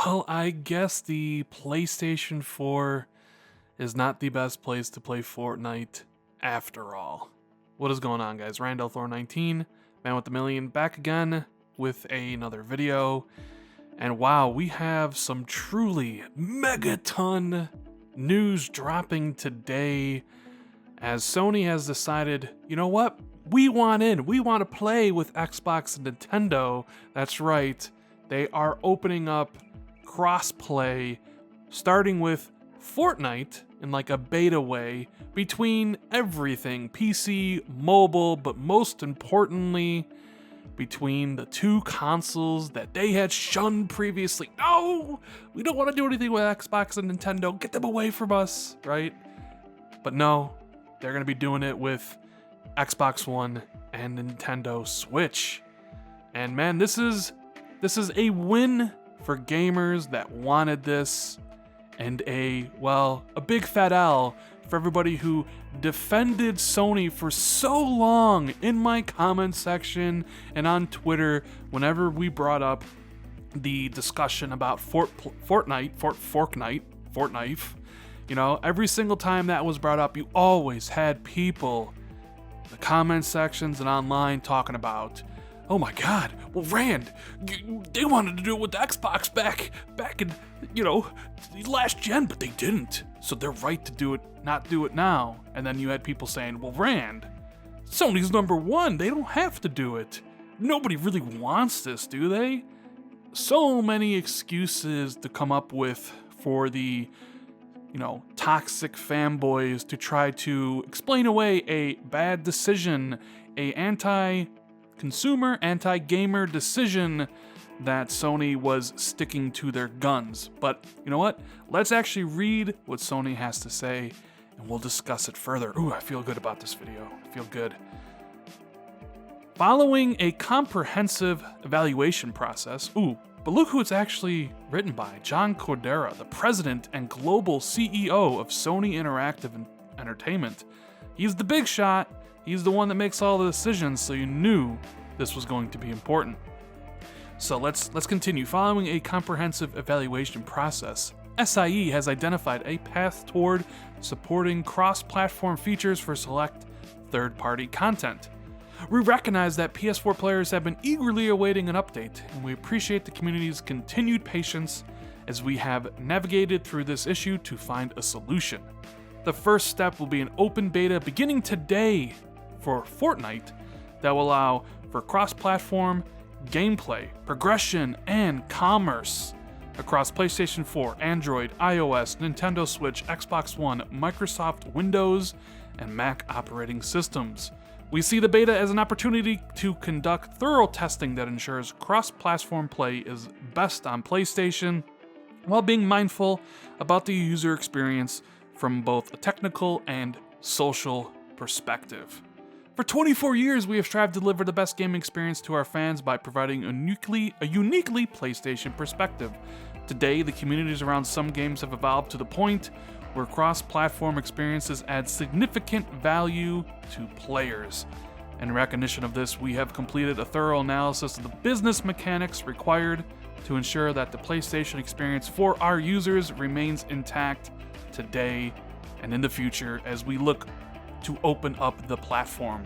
Well, I guess the PlayStation 4 is not the best place to play Fortnite after all. What is going on, guys? Randall Thor 19, Man with the Million, back again with another video. And wow, we have some truly megaton news dropping today as Sony has decided, you know what? We want in. We want to play with Xbox and Nintendo. That's right. They are opening up cross-play, starting with Fortnite in like a beta way between everything, PC, mobile, but most importantly, between the two consoles that they had shunned previously. No, we don't want to do anything with Xbox and Nintendo. Get them away from us, right? But no, they're going to be doing it with Xbox One and Nintendo Switch. And man, this is a win for gamers that wanted this, and a big fat L for everybody who defended Sony for so long in my comment section and on Twitter whenever we brought up the discussion about Fortnite. You know, every single time that was brought up, you always had people in the comment sections and online talking about, oh my god, well Rand, they wanted to do it with the Xbox back in, last gen, but they didn't. So they're right to do it, not do it now. And then you had people saying, well Rand, Sony's number one, they don't have to do it. Nobody really wants this, do they? So many excuses to come up with for the, toxic fanboys to try to explain away a bad decision, a anti-consumer, anti-gamer decision that Sony was sticking to their guns. But you know what? Let's actually read what Sony has to say and we'll discuss it further. Ooh, I feel good about this video. I feel good. Following a comprehensive evaluation process, but look who it's actually written by, John Cordera, the president and global CEO of Sony Interactive Entertainment. He's the big shot. He's the one that makes all the decisions, so you knew this was going to be important. So let's continue. Following a comprehensive evaluation process, SIE has identified a path toward supporting cross-platform features for select third-party content. We recognize that PS4 players have been eagerly awaiting an update, and we appreciate the community's continued patience as we have navigated through this issue to find a solution. The first step will be an open beta beginning today for Fortnite that will allow for cross-platform gameplay, progression, and commerce across PlayStation 4, Android, iOS, Nintendo Switch, Xbox One, Microsoft Windows, and Mac operating systems. We see the beta as an opportunity to conduct thorough testing that ensures cross-platform play is best on PlayStation, while being mindful about the user experience from both a technical and social perspective. For 24 years, we have strived to deliver the best gaming experience to our fans by providing a uniquely PlayStation perspective. Today, the communities around some games have evolved to the point where cross-platform experiences add significant value to players. In recognition of this, we have completed a thorough analysis of the business mechanics required to ensure that the PlayStation experience for our users remains intact today and in the future as we look to open up the platform.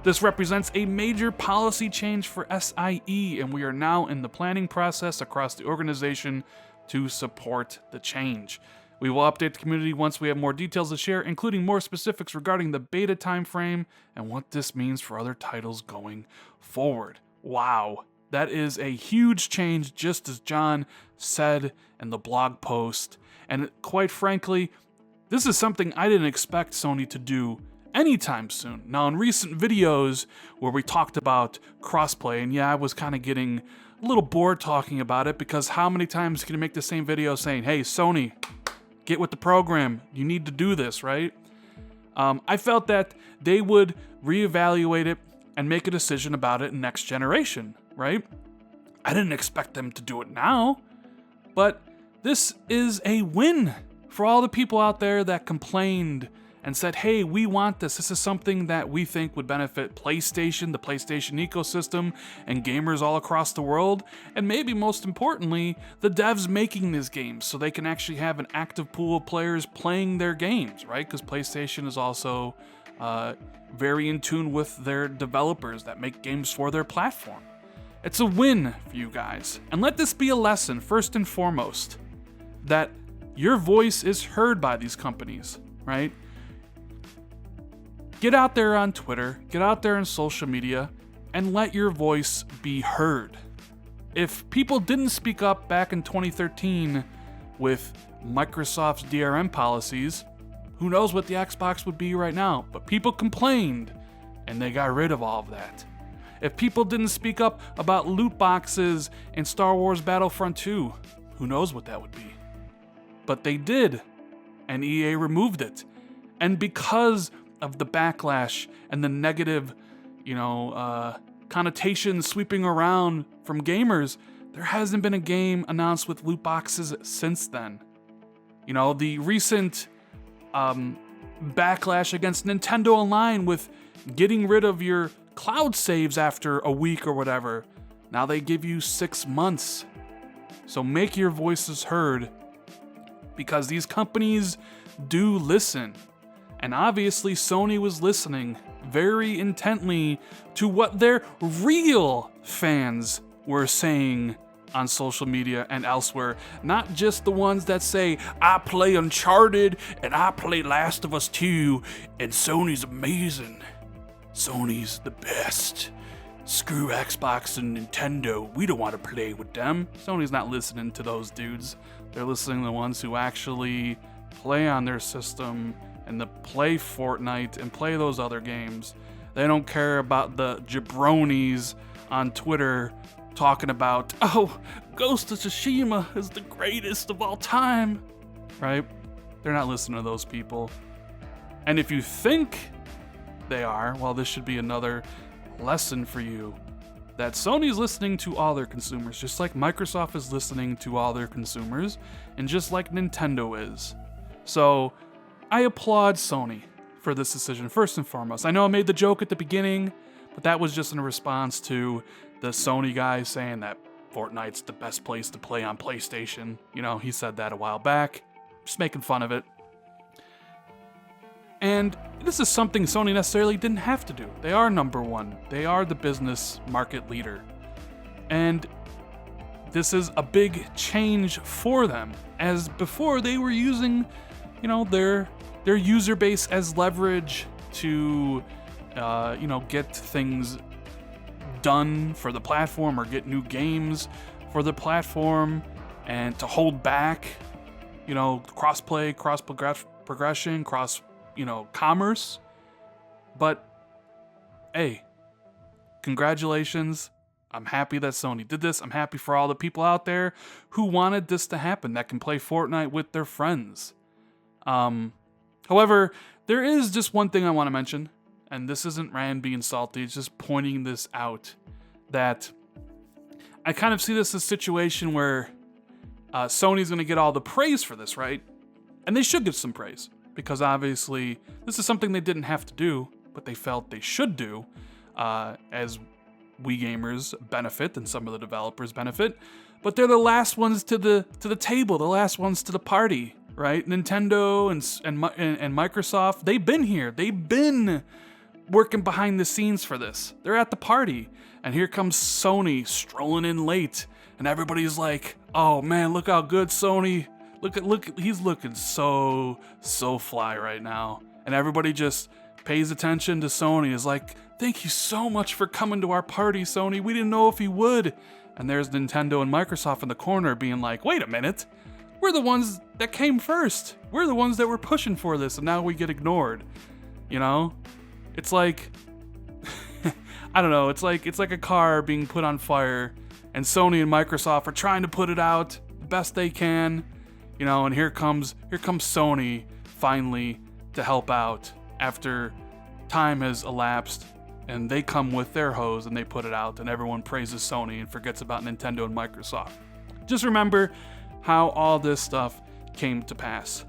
This represents a major policy change for SIE, and we are now in the planning process across the organization to support the change. We will update the community once we have more details to share, including more specifics regarding the beta timeframe and what this means for other titles going forward. Wow, that is a huge change, just as John said in the blog post. And quite frankly, this is something I didn't expect Sony to do anytime soon. Now, in recent videos where we talked about crossplay, and yeah, I was kind of getting a little bored talking about it, because how many times can you make the same video saying, hey, Sony, get with the program, you need to do this, right? I felt that they would reevaluate it and make a decision about it in next generation, right? I didn't expect them to do it now, but this is a win for all the people out there that complained and said, hey, we want this. This is something that we think would benefit PlayStation, the PlayStation ecosystem, and gamers all across the world, and maybe most importantly, the devs making these games, so they can actually have an active pool of players playing their games, right? Because PlayStation is also very in tune with their developers that make games for their platform. It's a win for you guys. And let this be a lesson, first and foremost, that your voice is heard by these companies, right? Get out there on Twitter, get out there on social media, and let your voice be heard. If people didn't speak up back in 2013 with Microsoft's DRM policies, who knows what the Xbox would be right now? But people complained, and they got rid of all of that. If people didn't speak up about loot boxes in Star Wars Battlefront 2, who knows what that would be? But they did, and EA removed it. And because of the backlash and the negative, connotations sweeping around from gamers, there hasn't been a game announced with loot boxes since then. The recent backlash against Nintendo Online with getting rid of your cloud saves after a week or whatever. Now they give you 6 months. So make your voices heard, because these companies do listen. And obviously Sony was listening very intently to what their real fans were saying on social media and elsewhere, not just the ones that say, I play Uncharted and I play Last of Us 2 and Sony's amazing. Sony's the best. Screw Xbox and Nintendo. We don't want to play with them. Sony's not listening to those dudes. They're listening to the ones who actually play on their system and to play Fortnite and play those other games. They don't care about the jabronis on Twitter talking about, oh, Ghost of Tsushima is the greatest of all time, right? They're not listening to those people. And if you think they are, well, this should be another lesson for you, that Sony's listening to all their consumers, just like Microsoft is listening to all their consumers, and just like Nintendo is. So, I applaud Sony for this decision, first and foremost. I know I made the joke at the beginning, but that was just in response to the Sony guy saying that Fortnite's the best place to play on PlayStation. He said that a while back, just making fun of it. And this is something Sony necessarily didn't have to do. They are number one. They are the business market leader. And this is a big change for them, as before they were using, their user base as leverage to, get things done for the platform or get new games for the platform, and to hold back, cross-play, cross-progression, commerce. But hey, congratulations. I'm happy that Sony did this. I'm happy for all the people out there who wanted this to happen, that can play Fortnite with their friends. However, there is just one thing I want to mention, and this isn't Rand being salty, it's just pointing this out, that I kind of see this as a situation where Sony's going to get all the praise for this, right? And they should get some praise, because obviously this is something they didn't have to do, but they felt they should do, as we gamers benefit and some of the developers benefit. But they're the last ones to the table, the last ones to the party, right? Nintendo and Microsoft, they've been here. They've been working behind the scenes for this. They're at the party, and here comes Sony strolling in late, and everybody's like, "Oh man, look how good Sony! Look, he's looking so fly right now." And everybody just pays attention to Sony. Is like, "Thank you so much for coming to our party, Sony. We didn't know if you would." And there's Nintendo and Microsoft in the corner being like, "Wait a minute. We're the ones that came first. We're the ones that were pushing for this, and now we get ignored." It's like, I don't know, it's like a car being put on fire, and Sony and Microsoft are trying to put it out the best they can, and here comes Sony finally to help out after time has elapsed, and they come with their hose and they put it out, and everyone praises Sony and forgets about Nintendo and Microsoft. Just remember how all this stuff came to pass.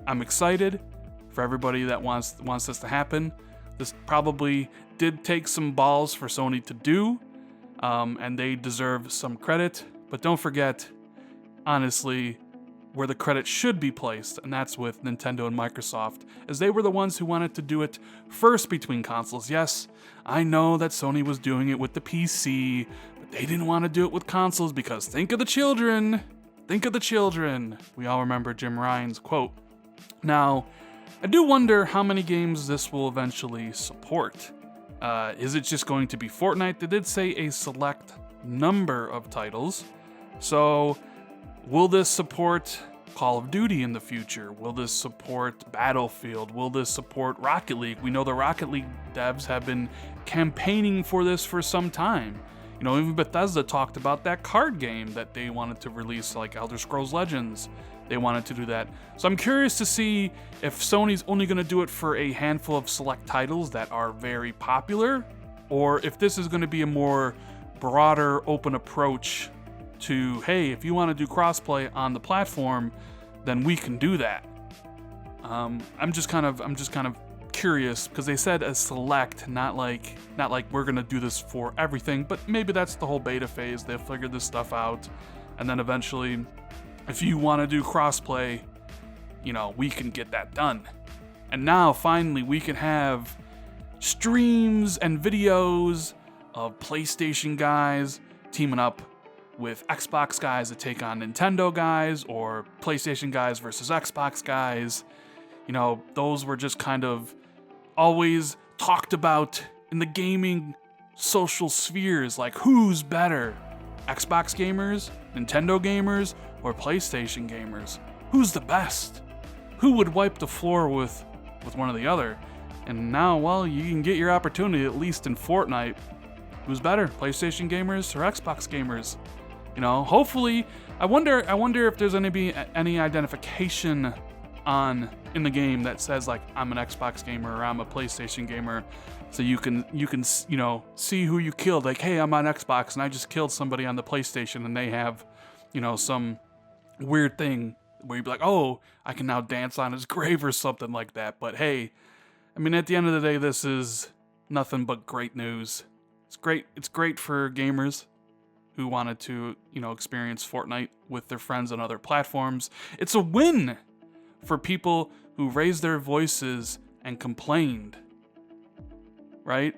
I'm excited for everybody that wants this to happen. This probably did take some balls for Sony to do, and they deserve some credit. But don't forget, honestly, where the credit should be placed, and that's with Nintendo and Microsoft, as they were the ones who wanted to do it first between consoles. Yes, I know that Sony was doing it with the PC, but they didn't want to do it with consoles because think of the children. Think of the children. We all remember Jim Ryan's quote. Now, I do wonder how many games this will eventually support. Is it just going to be Fortnite? They did say a select number of titles. So, will this support Call of Duty in the future? Will this support Battlefield? Will this support Rocket League? We know the Rocket League devs have been campaigning for this for some time. You know, even Bethesda talked about that card game that they wanted to release, like Elder Scrolls Legends. They wanted to do that. So I'm curious to see if Sony's only going to do it for a handful of select titles that are very popular, or if this is going to be a more broader, open approach to, hey, if you want to do crossplay on the platform, then we can do that. I'm just kind of curious because they said a select, not like we're gonna do this for everything, but maybe that's the whole beta phase. They'll figure this stuff out, and then eventually, if you want to do crossplay, you know, we can get that done. And now finally we can have streams and videos of PlayStation guys teaming up with Xbox guys to take on Nintendo guys, or PlayStation guys versus Xbox guys. You know, those were just kind of always talked about in the gaming social spheres, like who's better, Xbox gamers, Nintendo gamers, or PlayStation gamers? Who's the best? Who would wipe the floor with one or the other? And now, well, you can get your opportunity, at least in Fortnite. Who's better, PlayStation gamers or Xbox gamers? You know, hopefully, I wonder if there's gonna be any identification in the game that says like I'm an Xbox gamer or I'm a PlayStation gamer, so you can you know, see who you killed. Like, hey, I'm on Xbox and I just killed somebody on the PlayStation, and they have, you know, some weird thing where you'd be like, oh, I can now dance on his grave or something like that. But hey, I mean, at the end of the day, this is nothing but great news. It's great. It's great for gamers who wanted to, you know, experience Fortnite with their friends on other platforms. It's a win for people who raised their voices and complained, right?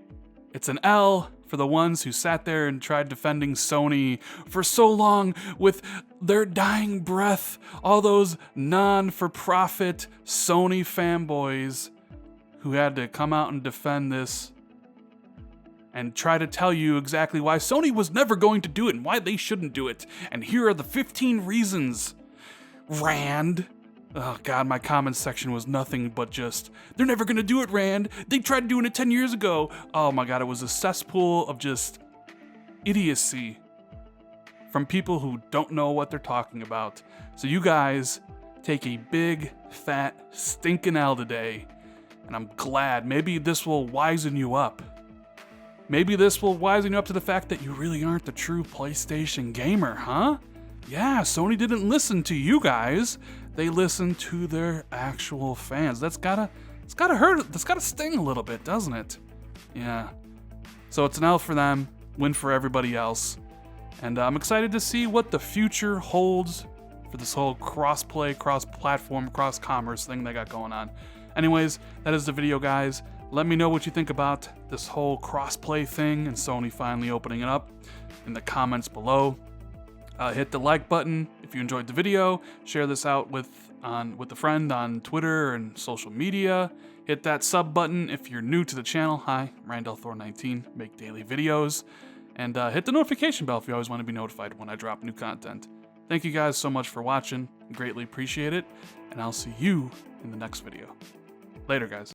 It's an L for the ones who sat there and tried defending Sony for so long with their dying breath. All those non-for-profit Sony fanboys who had to come out and defend this and try to tell you exactly why Sony was never going to do it and why they shouldn't do it. And here are the 15 reasons. Rand. Oh God, my comments section was nothing but just, they're never gonna do it, Rand. They tried doing it 10 years ago. Oh my God, it was a cesspool of just idiocy from people who don't know what they're talking about. So you guys take a big, fat, stinking L today, and I'm glad. Maybe this will wisen you up. Maybe this will wisen you up to the fact that you really aren't the true PlayStation gamer, huh? Yeah, Sony didn't listen to you guys. They listened to their actual fans. It's gotta hurt. That's gotta sting a little bit, doesn't it? Yeah. So it's an L for them, win for everybody else. And I'm excited to see what the future holds for this whole cross-play, cross-platform, cross-commerce thing they got going on. Anyways, that is the video, guys. Let me know what you think about this whole cross-play thing and Sony finally opening it up in the comments below. Hit the like button if you enjoyed the video. Share this out with a friend on Twitter and social media. Hit that sub button if you're new to the channel. Hi, Randall Thor 19, make daily videos. And hit the notification bell if you always want to be notified when I drop new content. Thank you guys so much for watching. Greatly appreciate it. And I'll see you in the next video. Later, guys.